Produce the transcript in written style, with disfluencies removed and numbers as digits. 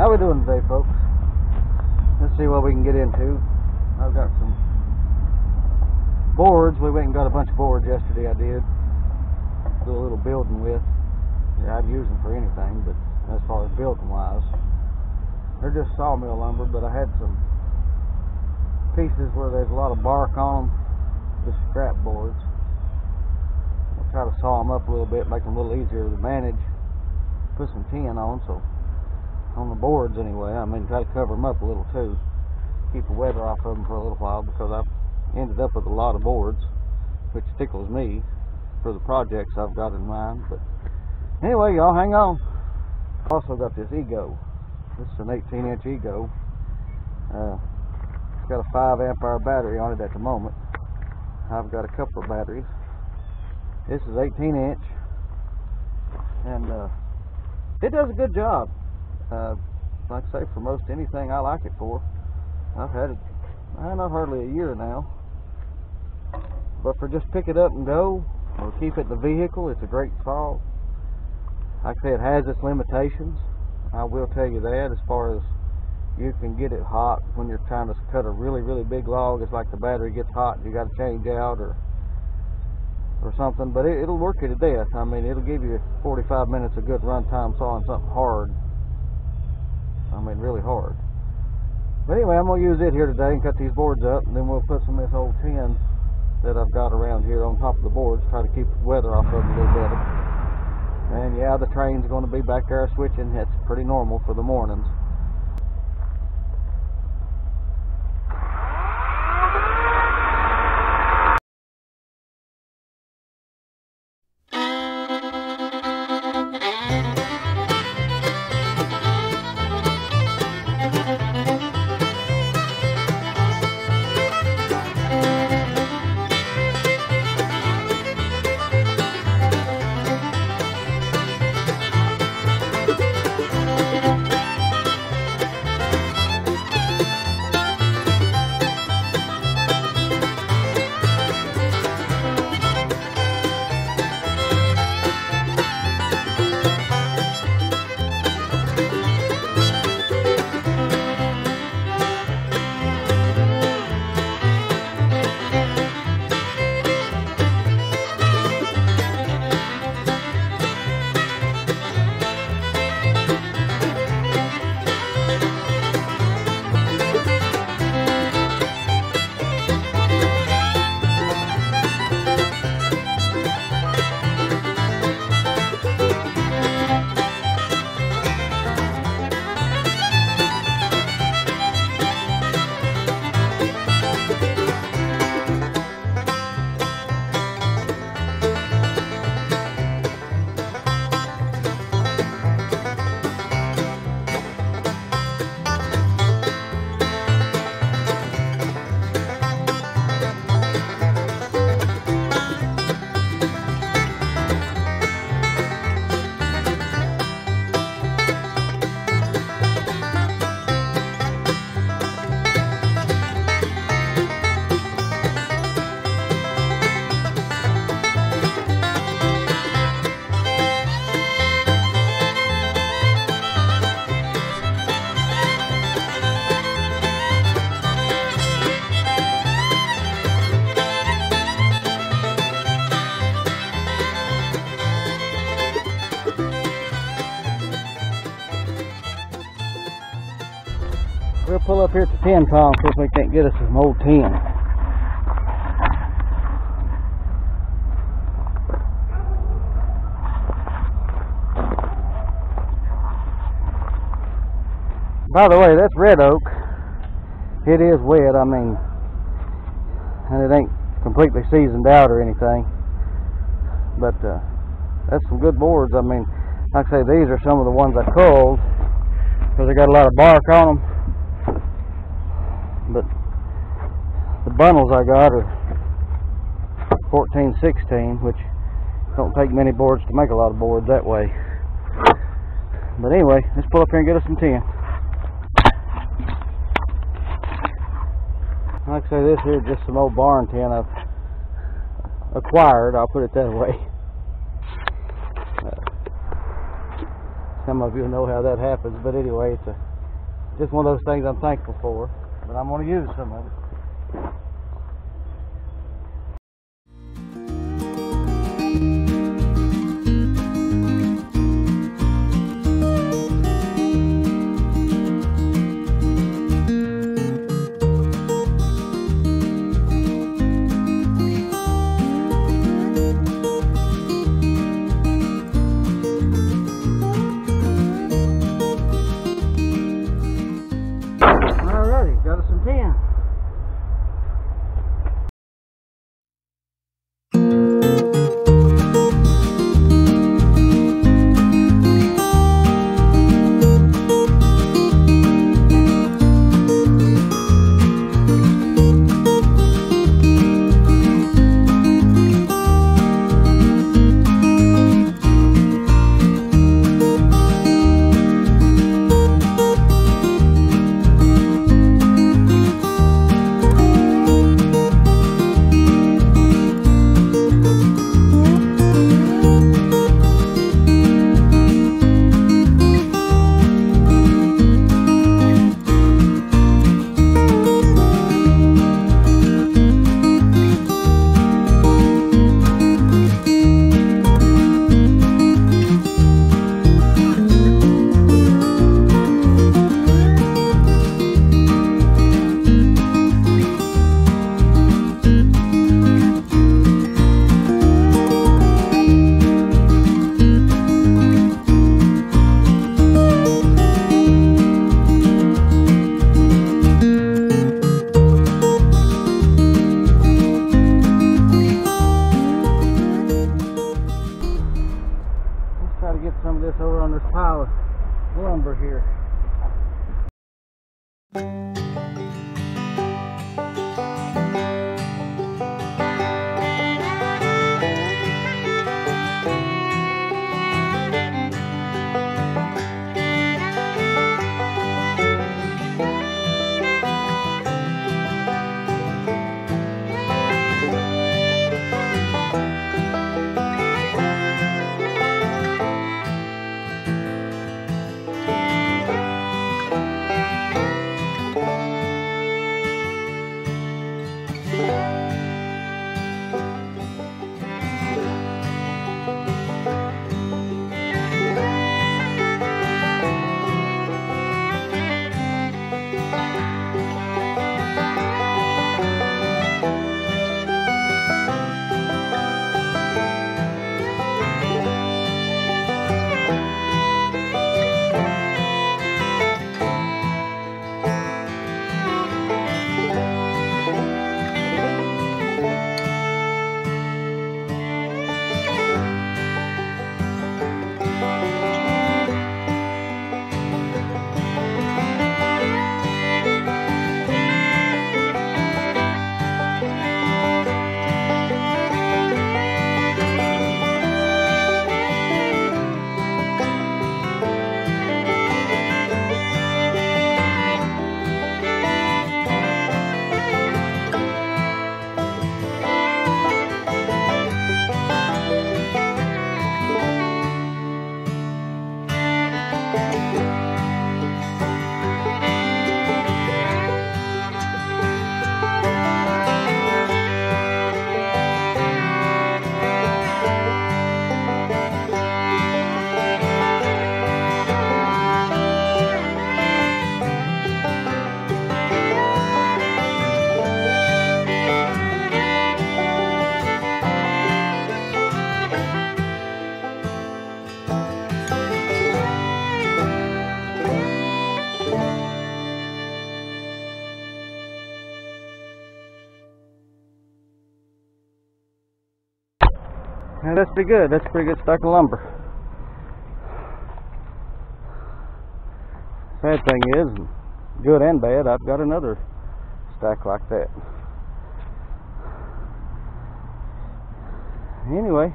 How we doing today, folks? Let's see what we can get into. I've got some boards. We went and got a bunch of boards yesterday. I did do a little building with. Yeah, I'd use them for anything, but as far as building wise, they're just sawmill lumber. But I had some pieces where there's a lot of bark on them, just scrap boards. I'll try to saw them up a little bit, make them a little easier to manage. Put some tin on, so on the boards anyway. I mean, try to cover them up a little too, keep the weather off of them for a little while, because I've ended up with a lot of boards, which tickles me for the projects I've got in mind. But anyway, y'all hang on. Also got this Ego. This is an 18-inch Ego. It's got a 5 amp hour battery on it at the moment. I've got a couple of batteries. This is 18-inch, and it does a good job. Like I say, for most anything I like it for. I've had it, not hardly a year now. But for just pick it up and go, or keep it in the vehicle, it's a great saw. Like I say, it has its limitations. I will tell you that, as far as you can get it hot when you're trying to cut a really, really big log. It's like the battery gets hot and you got to change out or something. But it'll work you to death. I mean, it'll give you 45 minutes of good run time sawing something hard. I mean, really hard. But anyway, I'm going to use it here today and cut these boards up, and then we'll put some of this old tin that I've got around here on top of the boards, try to keep the weather off of them a little better. And yeah, the train's going to be back there switching. That's pretty normal for the mornings. We'll pull up here at the tin pile and see if we can't get us some old tin. By the way, that's red oak. It is wet, I mean, and it ain't completely seasoned out or anything. But that's some good boards. I mean, like I say, these are some of the ones I culled because they got a lot of bark on them. But the bundles I got are 14-16, which don't take many boards to make a lot of boards that way. But anyway, let's pull up here and get us some tin. Like I say, this here is just some old barn tin I've acquired, I'll put it that way. Some of you know how that happens, but anyway, it's a just one of those things I'm thankful for, but I'm going to use some of it. Alrighty, got us some tin. Try to get some of this over on this pile of lumber here. Now that's pretty good. That's a pretty good stack of lumber. Sad thing is, good and bad, I've got another stack like that. Anyway,